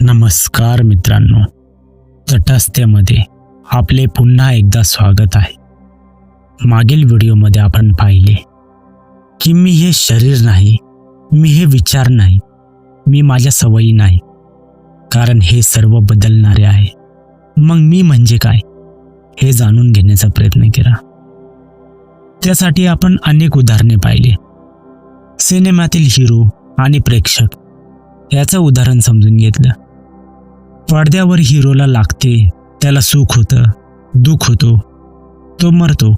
नमस्कार मित्रांनो, तटस्थतेमध्ये आपले पुन्हा एकदा स्वागत आहे. मागील व्हिडिओमध्ये आपण पाहिले की मी हे शरीर नाही, मी हे विचार नाही, मी माझ्या सवयी नाही, कारण हे सर्व बदलणारे आहे. मग मी म्हणजे काय हे जाणून घेण्याचा प्रयत्न केला. त्यासाठी आपण अनेक उदाहरणे पाहिले. सिनेमातील हिरो आणि प्रेक्षक याचं उदाहरण समजून घेतलं. पडद्यावर हिरोला लागते, त्याला सुख होतं, दुःख होतो, तो मरतो.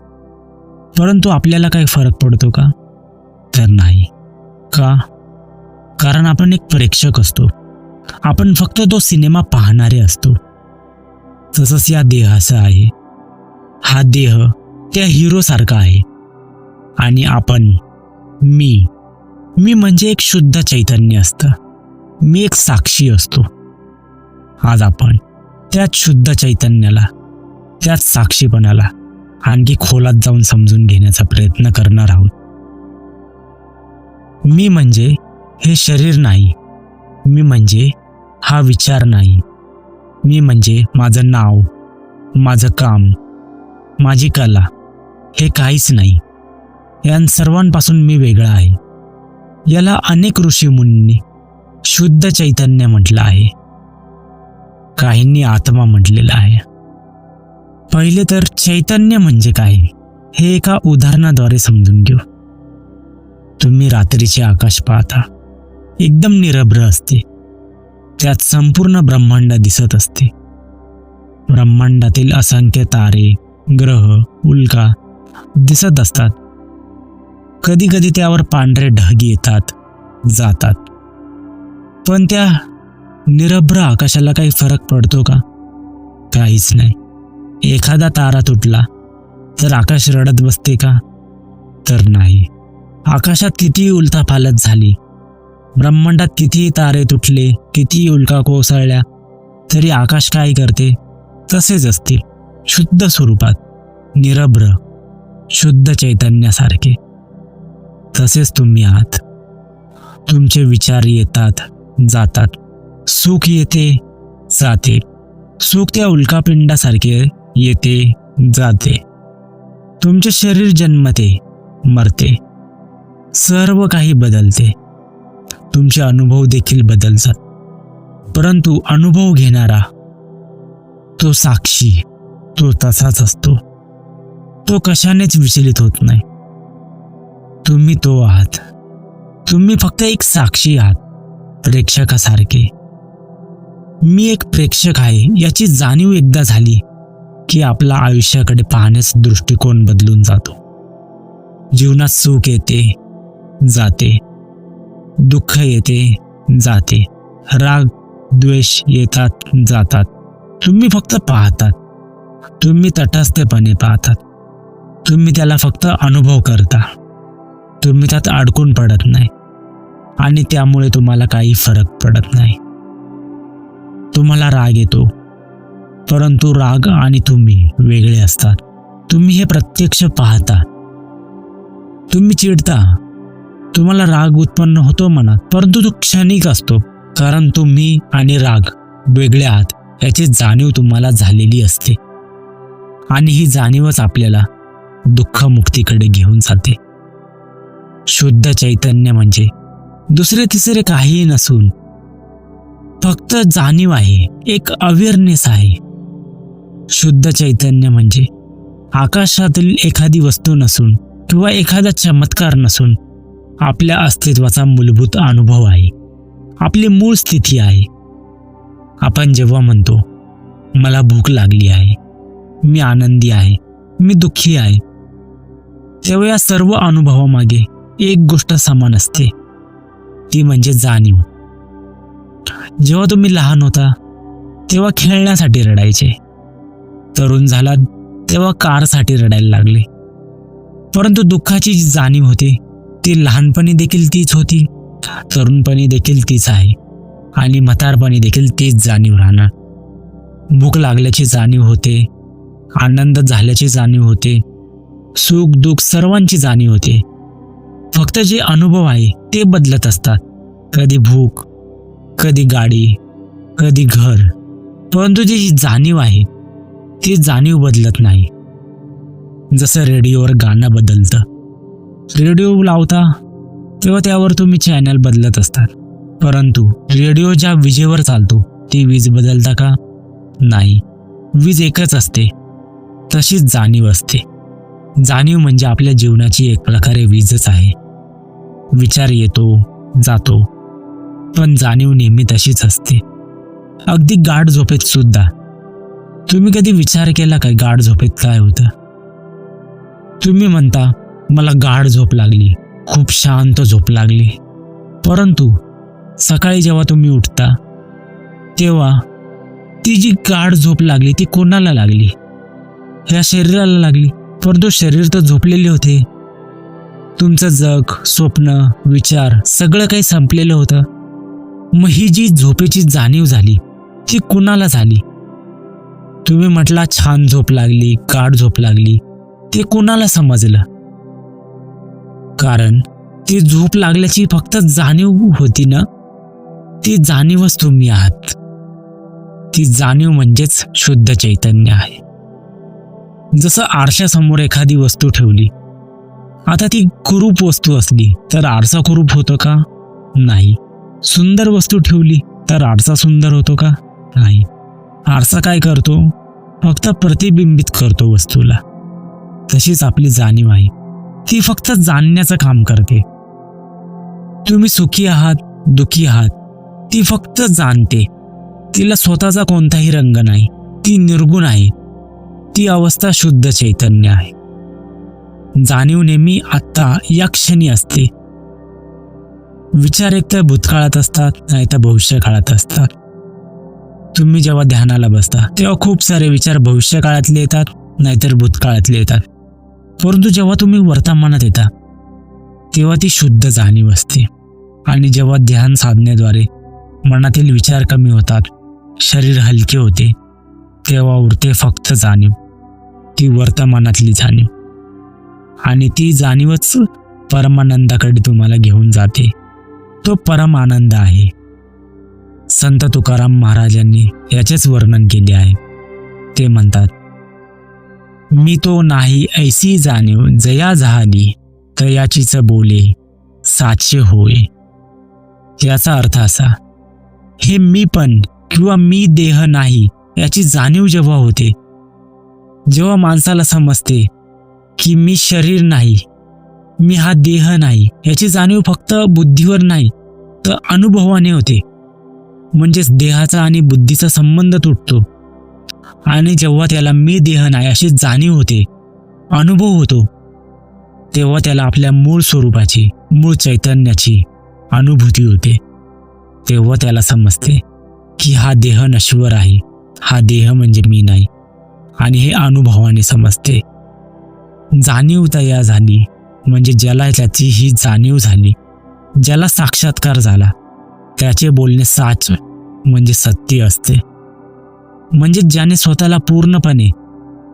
परंतु आपल्याला काही फरक पडतो का? तर नाही. का? कारण आपण एक प्रेक्षक असतो. आपण फक्त तो सिनेमा पाहणारे असतो. तसंच या देहाचं आहे. हा देह त्या हिरोसारखा आहे आणि आपण मी म्हणजे एक शुद्ध चैतन्य असतं. मी एक साक्षी असतो. आज आपण त्याच शुद्ध चैतन्याला, त्याच साक्षीपणाला आणखी खोलात जाऊन समजून घेण्याचा प्रयत्न करणार आहोत. मी म्हणजे हे शरीर नाही, मी म्हणजे हा विचार नाही, मी म्हणजे माझं नाव, माझं काम, माझी कला, हे काहीच नाही. या सर्वांपासून मी वेगळा आहे. याला अनेक ऋषीमुनींनी शुद्ध चैतन्य म्हटलं आहे, काहींनी आत्मा म्हटलेला आहे. पहिले तर चैतन्य म्हणजे काय हे एका उदाहरणाद्वारे समजून घेऊ. तुम्ही रात्रीचे आकाश पाहता, एकदम निरभ्र असते. त्यात संपूर्ण ब्रह्मांड दिसत असते. ब्रह्मांडातील असंख्य तारे, ग्रह, उल्का दिसत असतात. कधी कधी त्यावर पांढरे ढग येतात, जातात. पण त्या निरभ्र आकाशाला काही फरक पडतो का? काहीच नाही. एखादा तारा तुटला तर आकाश रडत बसते का? तर नाही. आकाशात कितीही उलथापालथ झाली, ब्रह्मांडात कितीही तारे तुटले, कितीही उल्का कोसळल्या, तरी आकाश काय करते? तसेच असतील, शुद्ध स्वरूपात, निरभ्र, शुद्ध चैतन्यासारखे. तसेच तुम्ही आहात. तुमचे विचार येतात, जातात. सुख येते, जाते. सुख त्या उल्कापिंडासारखे येते, जाते. तुमचे शरीर जन्मते, मरते. सर्व काही बदलते. तुमचे अनुभव देखील बदलतात. परंतु अनुभव घेणारा, तो साक्षी, तो तसाच असतो. तो कशानेच विचलित होत नाही. तुम्ही तो आहात. तुम्ही फक्त एक साक्षी आहात, प्रेक्षकासारखे. मी एक प्रेक्षक आहे याची जाणीव एकदा झाली की आपला आयुष्याकडे पाहण्याचा दृष्टिकोन बदलून जातो. जीवनात सुख येते, जाते. दुःख येते, जाते. राग, द्वेष येतात, जातात. तुम्ही फक्त पाहतात. तुम्ही तटस्थपणे पाहतात. तुम्ही त्याला फक्त अनुभव करता. तुम्ही त्यात अडकून पडत नाही आणि त्यामुळे तुम्हाला काही फरक पडत नाही. तुम्हाला राग येतो, परंतु राग आणि तुम्ही वेगळे असतात. तुम्ही हे प्रत्यक्ष पाहता. तुम्ही चिडता, तुम्हाला राग उत्पन्न होतो मनात, परंतु तो क्षणिक असतो, कारण तुम्ही आणि राग वेगळे आहात याची जाणीव तुम्हाला झालेली असते. आणि ही जाणीवच आपल्याला दुःखमुक्तीकडे घेऊन जाते. शुद्ध चैतन्य म्हणजे दुसरे तिसरे काहीही नसून फक्त जाणीव आहे, एक अवेअरनेस आहे. शुद्ध चैतन्य म्हणजे आकाशातील एखादी वस्तू नसून किंवा एखादा चमत्कार नसून आपल्या अस्तित्वाचा मूलभूत अनुभव आहे, आपली मूळ स्थिती आहे. आपण जेव्हा म्हणतो मला भूक लागली आहे, मी आनंदी आहे, मी दुःखी आहे, तेव्हा या सर्व अनुभवामागे एक गोष्ट समान असते, ती म्हणजे जाणीव. जेव्हा तुम्ही लहान होता तेव्हा खेळण्यासाठी रडायचे. तरुण झालात तेव्हा कारसाठी रडायला लागले. परंतु दुःखाची जी जाणीव होती ती लहानपणी देखील तीच होती, तरुणपणी देखील तीच आहे आणि म्हातारपणी देखील तीच जाणीव राहणार. भूक लागल्याची जाणीव होते, आनंद झाल्याची जाणीव होते, सुख दुःख सर्वांची जाणीव होते. फक्त जे अनुभव आहे ते बदलत असतात. कधी भूक, कधी गाडी, कधी घर, परंतु जी जाणीव आहे ती जाणीव बदलत नाही. जसं रेडिओवर गाणं बदलतं, रेडिओ लावता तेव्हा त्यावर तुम्ही चॅनल बदलत असतात, परंतु रेडिओ ज्या विजेवर चालतो ती वीज बदलता का? नाही, वीज एकच असते. तशीच जाणीव असते. जाणीव म्हणजे आपल्या जीवनाची एक प्रकारे वीजच आहे. विचार येतो जातो, पण जाणीव नेहमी तशीच असते. अगदी गाढ झोपेत सुद्धा. तुम्ही कधी विचार केला काय गाढ झोपेत काय होतं? तुम्ही म्हणता मला गाढ झोप लागली, खूप शांत झोप लागली, परंतु सकाळी जेव्हा तुम्ही उठता तेव्हा ती जी गाढ झोप लागली ती कोणाला लागली? ह्या शरीराला लागली, परंतु शरीर तर झोपलेले होते. तुमचं जग, स्वप्न, विचार सगळं काही संपलेलं होतं. मग ही जी झोपेची जाणीव झाली ती कुणाला झाली? तुम्ही म्हटला छान झोप लागली, गाढ झोप लागली, ते कोणाला समजलं? कारण ती झोप लागल्याची फक्त जाणीव होती ना. ती जाणीवच तुम्ही आहात. ती जाणीव म्हणजेच शुद्ध चैतन्य आहे. जसं आरशासमोर एखादी वस्तू ठेवली, आता ती कुरूप वस्तू असली तर आरसा कुरूप होतो का? नाही. सुंदर वस्तू ठेवली तर आरसा सुंदर होतो का? नाही. आरसा काय करतो? फक्त प्रतिबिंबित करतो वस्तूला. तशीच आपली जाणीव आहे, ती फक्त जाणण्याचं काम करते. तुम्ही सुखी आहात, दुखी आहात, ती फक्त जाणते. तिला स्वतःचा कोणताही रंग नाही, ती निर्गुण आहे. ती अवस्था शुद्ध चैतन्य आहे. जाणीव नेहमी आत्ता या क्षणी असते. विचार एक तर भूतकाळात असतात, नाही तर भविष्य काळात असतात. तुम्ही जेव्हा ध्यानाला बसता तेव्हा खूप सारे विचार भविष्य काळातले येतात, नाहीतर भूतकाळातले येतात. परंतु जेव्हा तुम्ही वर्तमानात येता तेव्हा ती शुद्ध जाणीव असते. आणि जेव्हा ध्यान साधनेद्वारे मनातील विचार कमी होतात, शरीर हलके होते, तेव्हा उरते फक्त जाणीव, ती वर्तमानातली जाणीव. आणि ती जाणीवच परमानंदाकडे तुम्हाला घेऊन जाते. तो परम आनंद आहे. संत तुकाराम महाराजांनी याचेच वर्णन केले आहे. ते म्हणतात, मी तो नाही ऐसी जाणीव जया झाली, तयाचीच बोले साचे होय. याचा अर्थ असा, हे मी पण किंवा मी देह नाही याची जाणीव जेव्हा होते, जेव्हा माणसाला समजते की मी शरीर नाही, मी हा देह नाही, याची जाणीव फक्त बुद्धीवर नाही तर अनुभवाने होते. म्हणजेच देहाचा आणि बुद्धीचा संबंध तुटतो. आणि जेव्हा त्याला मी देह नाही अशी जाणीव होते, अनुभव होतो, तेव्हा त्याला आपल्या मूळ स्वरूपाची, मूळ चैतन्याची अनुभूती होते. तेव्हा त्याला समजते की हा देह नश्वर आहे, हा देह म्हणजे मी नाही. आणि हे अनुभवाने समजते. जाणीव तयार झाली म्हणजे ज्याला त्याची ही जाणीव झाली, ज्याला साक्षात्कार झाला, त्याचे बोलणे साच म्हणजे सत्य असते. म्हणजे ज्याने स्वतःला पूर्णपणे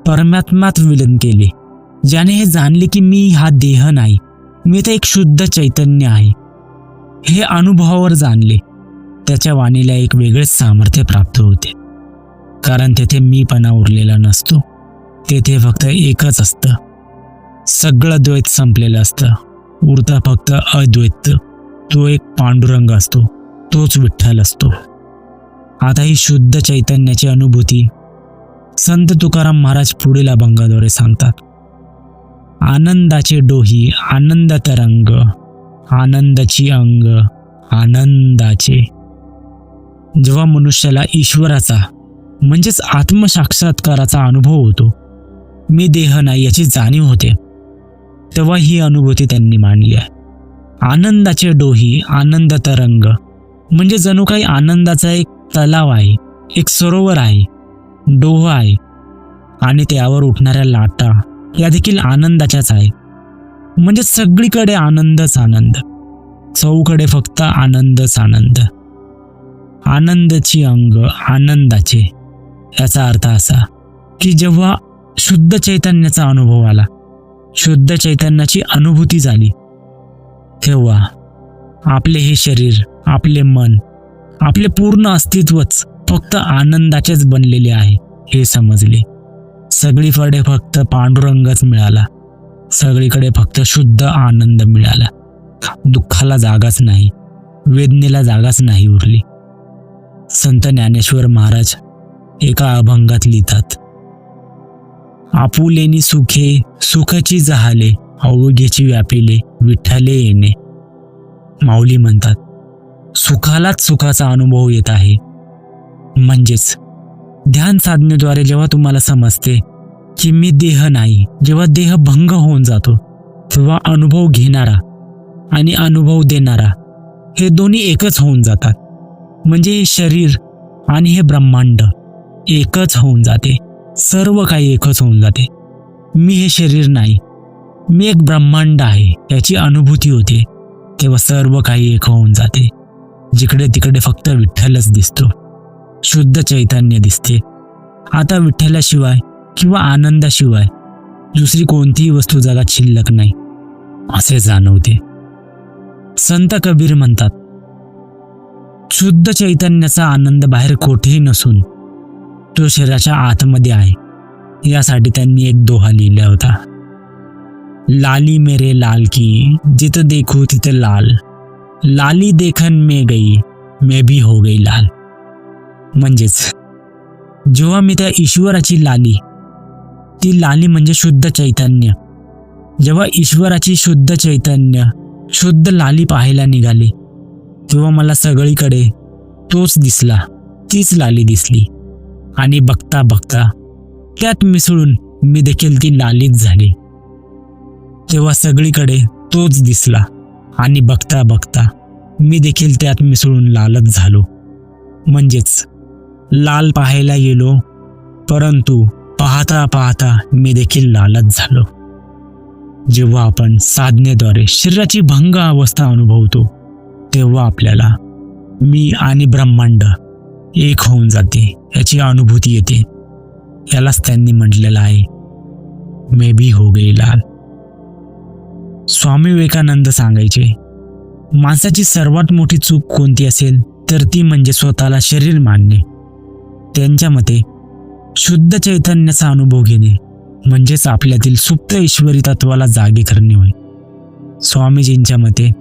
परमात्म्यात विलीन केले, ज्याने हे जाणले की मी हा देह नाही, मी तर एक शुद्ध चैतन्य आहे, हे अनुभवावर जाणले, त्याच्या वाणीला एक वेगळेच सामर्थ्य प्राप्त होते. कारण तेथे मीपणा उरलेला नसतो, तेथे फक्त एकच असतं. सगळं द्वैत संपलेलं असतं, उरतं फक्त अद्वैत. तो एक पांडुरंग असतो, तोच विठ्ठल असतो. आता ही शुद्ध चैतन्याची अनुभूती संत तुकाराम महाराज पुढील अभंगाद्वारे सांगतात. आनंदाचे डोही आनंद तरंग, आनंदाची अंग आनंदाचे. जेव्हा मनुष्याला ईश्वराचा म्हणजेच आत्मसाक्षात्काराचा अनुभव होतो, मी देह नाही याची जाणीव होते, तेव्हा ही अनुभूती त्यांनी मांडली आहे. आनंदाचे डोही आनंद तरंग म्हणजे जणू काही आनंदाचा एक तलाव आहे, एक सरोवर आहे, डोह आहे. आणि त्यावर उठणाऱ्या लाटा या देखील आनंदाच्याच आहे. म्हणजे सगळीकडे आनंदच आनंद, चौकडे फक्त आनंदच आनंद. आनंदाची अंग आनंदाचे. याचा अर्थ असा की जेव्हा शुद्ध चैतन्याचा अनुभव आला, शुद्ध चैतन्याची अनुभूती झाली, तेव्हा आपले हे शरीर, आपले मन आपले पूर्ण अस्तित्वच फक्त आनंदाचेच बनलेले आहे हे समजले. सगळीकडे फक्त पांडुरंगच मिळाला. सगळीकडे फक्त शुद्ध आनंद मिळाला. दुःखाला जागाच नाही, वेदनेला जागाच नाही उरली. संत ज्ञानेश्वर महाराज एका अभंगात लिहितात, आपुलेनी सुखे सुखाची जहाले, अवघेची व्यापिले विठ्ठले येणे. माऊली म्हणतात, सुखालाच सुखाचा अनुभव येत आहे. म्हणजेच ध्यान साधनेद्वारे जेव्हा तुम्हाला समजते की मी देह नाही, जेव्हा देह भंग होऊन जातो, तेव्हा अनुभव घेणारा आणि अनुभव देणारा हे दोन्ही एकच होऊन जातात. म्हणजे हे शरीर आणि हे ब्रह्मांड एकच होऊन जाते. सर्व काही एकच होऊन जाते. मी हे शरीर नाही, मी एक ब्रह्मांड आहे याची अनुभूती होते. तेव्हा सर्व काही एक होऊन जाते. जिकडे तिकडे फक्त विठ्ठलच दिसतो, शुद्ध चैतन्य दिसते. आता विठ्ठलाशिवाय किंवा आनंदाशिवाय दुसरी कोणतीही वस्तू जगात शिल्लक नाही असे जाणवते. संत कबीर म्हणतात, शुद्ध चैतन्याचा आनंद बाहेर कोठेही नसून तो शरीराच्या आतमध्ये आहे. यासाठी त्यांनी एक दोहा लिहिला होता, लाली मेरे लाल की जित देखू तित लाल, लाली देखन में गई मैं भी हो गई लाल. म्हणजेच जेव्हा मी त्या ईश्वराची लाली, ती लाली म्हणजे शुद्ध चैतन्य, जेव्हा ईश्वराची शुद्ध चैतन्य शुद्ध लाली पाहायला निघाली, तेव्हा मला सगळीकडे तोच दिसला, तीच लाली दिसली. आणि बघता बघता त्यात मिसळून मी देखील ती लालीच झाली. तेव्हा सगळीकडे तोच दिसला आणि बघता बघता मी देखील त्यात मिसळून लालच झालो. म्हणजेच लाल पाहायला गेलो, परंतु पाहता पाहता मी देखील लालच झालो. जेव्हा आपण साधनेद्वारे शरीराची भंग अवस्था अनुभवतो, तेव्हा आपल्याला मी आणि ब्रह्मांड एक होऊन जाते याची अनुभूती येते. यालाच त्यांनी म्हटलेलं आहे, मैं भी हो गई लाल. स्वामी विवेकानंद सांगायचे, माणसाची सर्वात मोठी चूक कोणती असेल तर ती म्हणजे स्वतःला शरीर मानणे. त्यांच्या मते शुद्ध चैतन्याचा अनुभव घेणे म्हणजेच आपल्यातील सुप्त ईश्वरी तत्वाला जागे करणे होय. स्वामीजींच्या मते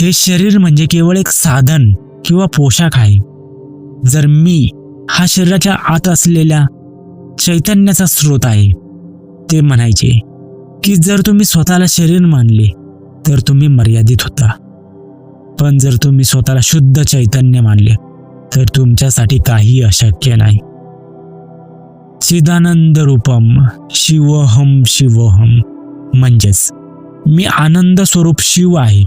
हे शरीर म्हणजे केवळ एक साधन किंवा पोशाख आहे. जर मी हा शरीराच्या आत असलेल्या चैतन्याचा स्रोत आहे. ते म्हणायचे की जर तुम्ही स्वतःला शरीर मानले तर तुम्ही मर्यादित होता, पण जर तुम्ही स्वतःला शुद्ध चैतन्य मानले तर तुमच्यासाठी काही अशक्य नाही. चिदानंद रूपम शिवोहम शिवोहम, म्हणजेच मी आनंद स्वरूप शिव आहे,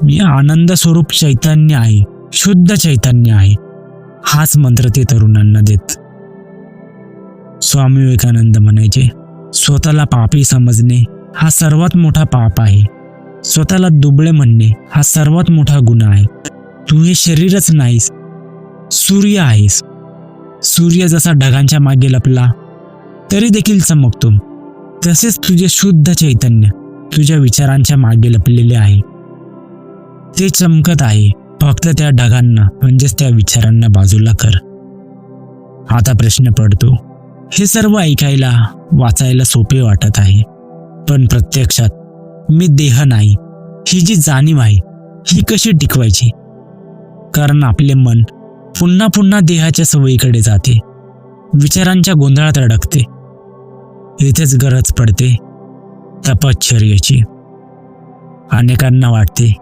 मी आनंद स्वरूप चैतन्य आहे, शुद्ध चैतन्य आहे. हाच मंत्र ते तरुणांना देत. स्वामी विवेकानंद म्हणायचे, स्वतःला पापी समजणे हा सर्वात मोठा पाप आहे. स्वतःला दुबळे म्हणणे हा सर्वात मोठा गुन्हा आहे. तू हे शरीरच नाहीस, सूर्य आहेस. सूर्य जसा ढगांच्या मागे लपला तरी देखील चमकतो, तसेच तुझे शुद्ध चैतन्य तुझ्या विचारांच्या मागे लपलेले आहे. ते चमकत आहे. फक्त त्या ढगांना म्हणजेच त्या विचारांना बाजूला कर. आता प्रश्न पडतो, हे सर्व ऐकायला वाचायला सोपे वाटत आहे, पण प्रत्यक्षात मी देह नाही ही जी जाणीव आहे ही कशी टिकवायची? कारण आपले मन पुन्हा पुन्हा देहाच्या सवयीकडे जाते, विचारांच्या गोंधळात अडकते. इथेच गरज पडते तपश्चर्याची. अनेकांना वाटते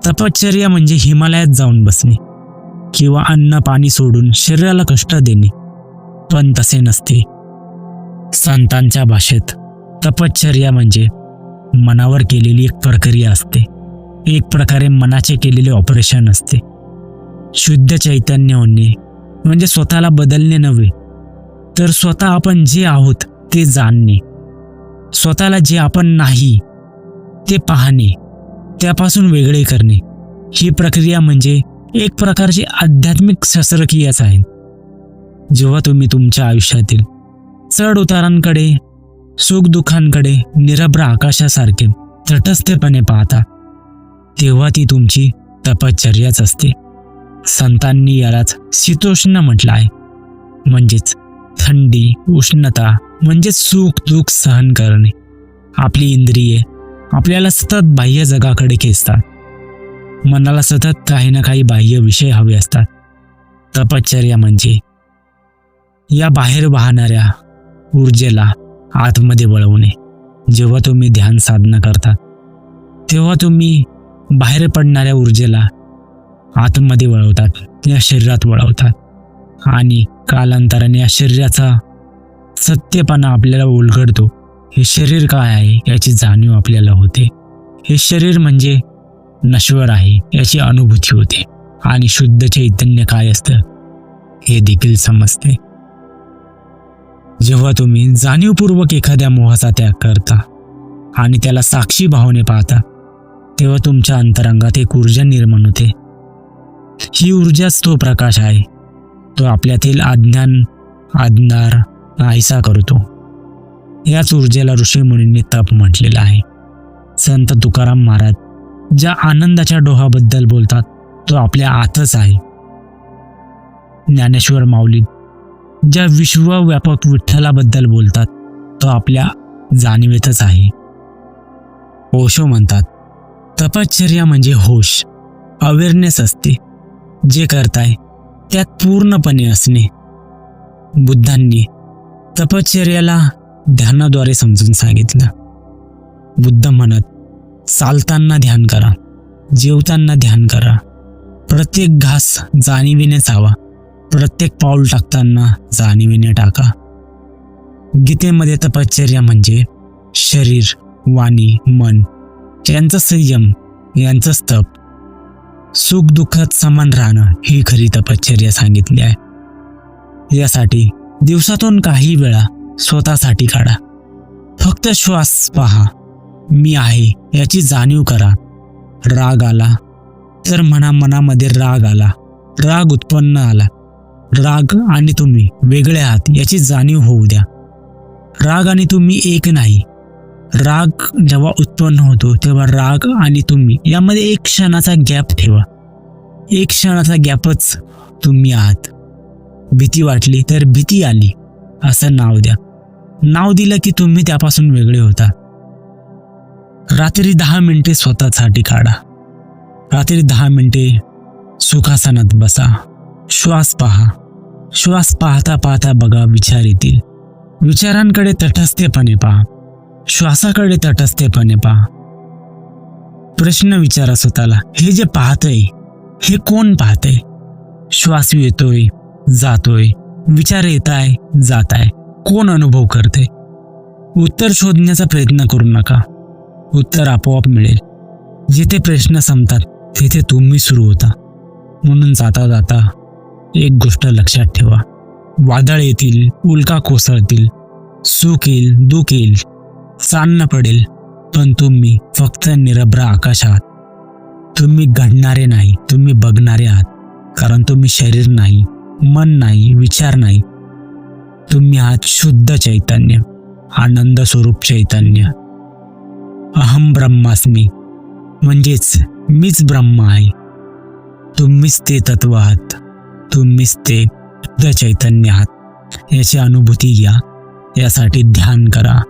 तपश्चर्या म्हणजे हिमालयात जाऊन बसणे किंवा अन्न पाणी सोडून शरीराला कष्ट देणे, पण तसे नसते. संतांच्या भाषेत तपश्चर्या म्हणजे मनावर केलेली एक प्रक्रिया असते, एक प्रकारे मनाचे केलेले ऑपरेशन असते. शुद्ध चैतन्य होणे म्हणजे स्वतःला बदलणे नव्हे, तर स्वतः आपण जे आहोत ते जाणणे, स्वतःला जे आपण नाही ते पाहणे, त्यापासून वेगळे करणे. ही प्रक्रिया म्हणजे एक प्रकारची आध्यात्मिक शस्त्रक्रियाच आहे. जेव्हा तुम्ही तुमच्या आयुष्यातील चढ उतारांकडे, सुखदुःखांकडे निरभ्र आकाशासारखे तटस्थपणे पाहता, तेव्हा ती तुमची तपश्चर्याच असते. संतांनी यालाच शीतोष्ण म्हटलं आहे. म्हणजेच थंडी, उष्णता म्हणजेच सुख दुःख सहन करणे. आपली इंद्रिये आपल्याला सतत बाह्य जगाकडे खेचतात. मनाला सतत काही ना काही बाह्य विषय हवे असतात. तपश्चर्या म्हणजे या बाहेर वाहणाऱ्या ऊर्जेला आतमध्ये वळवणे. जेव्हा तुम्ही ध्यान साधना करता तेव्हा तुम्ही बाहेर पडणाऱ्या ऊर्जेला आतमध्ये वळवतात, या शरीरात वळवतात आणि कालांतराने या शरीराचा सत्यपणा आपल्याला उलगडतो. हे शरीर काय आहे याची जाणीव आपल्याला होते. हे शरीर म्हणजे नश्वर आहे याची अनुभूती होते आणि शुद्ध चैतन्य काय असतं हे देखील समजते. जेव्हा तुम्ही जाणीवपूर्वक एखाद्या मोहाचा त्याग करता आणि त्याला साक्षी भावने पाहता तेव्हा तुमच्या अंतरंगात एक ऊर्जा निर्माण होते. ही ऊर्जाच तो प्रकाश आहे. तो आपल्यातील अज्ञान अंधार नाहीसा करतो. याच ऊर्जेला ऋषीमुनींनी तप म्हटलेलं आहे. संत तुकाराम महाराज ज्या आनंदाच्या डोहाबद्दल बोलतात तो आपल्या आतच आहे. ज्ञानेश्वर माऊली ज्या विश्वव्यापक विठ्ठलाबद्दल बोलतात तो आपल्या जाणीवेतच आहे. ओशो म्हणतात, तपश्चर्या म्हणजे होश, अवेअरनेस असते. जे करताय त्यात पूर्णपणे असणे. बुद्धांनी तपश्चर्याला ध्यानाद्वारे समजून सांगितलं. बुद्ध म्हणत, चालताना ध्यान करा, जेवताना ध्यान करा, प्रत्येक घास जाणीवेने चावा, प्रत्येक पाऊल टाकताना जाणीवेने टाका. गीतेमध्ये तपश्चर्या म्हणजे शरीर, वाणी, मन यांचा संयम, यांचंच तप. सुख दुःखात समान राहणं ही खरी तपश्चर्या सांगितली आहे. यासाठी दिवसातून काही वेळा स्वतःसाठी काढा. फक्त श्वास पहा, मी आहे याची जाणीव करा. राग आला तर मनामध्ये राग आला, राग उत्पन्न आला. राग आणि तुम्ही वेगळे आहात याची जाणीव होऊ द्या. राग आणि तुम्ही एक नाही. राग जेव्हा उत्पन्न होतो तेव्हा राग आणि तुम्ही यामध्ये एक क्षणाचा गॅप ठेवा. एक क्षणाचा गॅपच तुम्ही आहात. भीती वाटली तर भीती आली असं नाव द्या. नाव दिलं की तुम्ही त्यापासून वेगळे होता. रात्री 10 मिनिटे स्वतःसाठी काढा. रात्री 10 मिनिटे सुखासनात बसा. श्वास पहा. श्वास पाहता पाहता बघा विचार येतील. विचारांकडे तटस्थपणे पहा. श्वासाकडे तटस्थपणे पहा. प्रश्न विचारा स्वतःला, हे जे पाहतंय हे कोण पाहतंय? श्वास येतोय जातोय, विचार येताय जाताय, कोण अनुभव करते? उत्तर शोधण्याचा प्रयत्न करू नका. उत्तर आपोआप मिळेल. जिथे प्रश्न संपतात तिथे तुम्ही सुरू होता. म्हणून जाता जाता एक गोष्ट लक्षात ठेवा, वादळ येतील, उल्का कोसळतील, सुख येईल, दुःख येईल, चांदणं पडेल, पण तुम्ही फक्त निरभ्र आकाश आहात. तुम्ही घडणारे नाही, तुम्ही बघणारे आहात. कारण तुम्ही शरीर नाही, मन नाही, विचार नाही. तुम्ही आहात शुद्ध चैतन्य, आनंद स्वरूप चैतन्य. अहम ब्रह्मास्मी म्हणजेच मीच ब्रह्म आहे. तुम्हीच ते तत्व आहात. तुम्हीच ते शुद्ध चैतन्य आहात. याची अनुभूती घ्या. यासाठी ध्यान करा,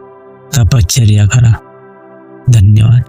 तपश्चर्या करा. धन्यवाद.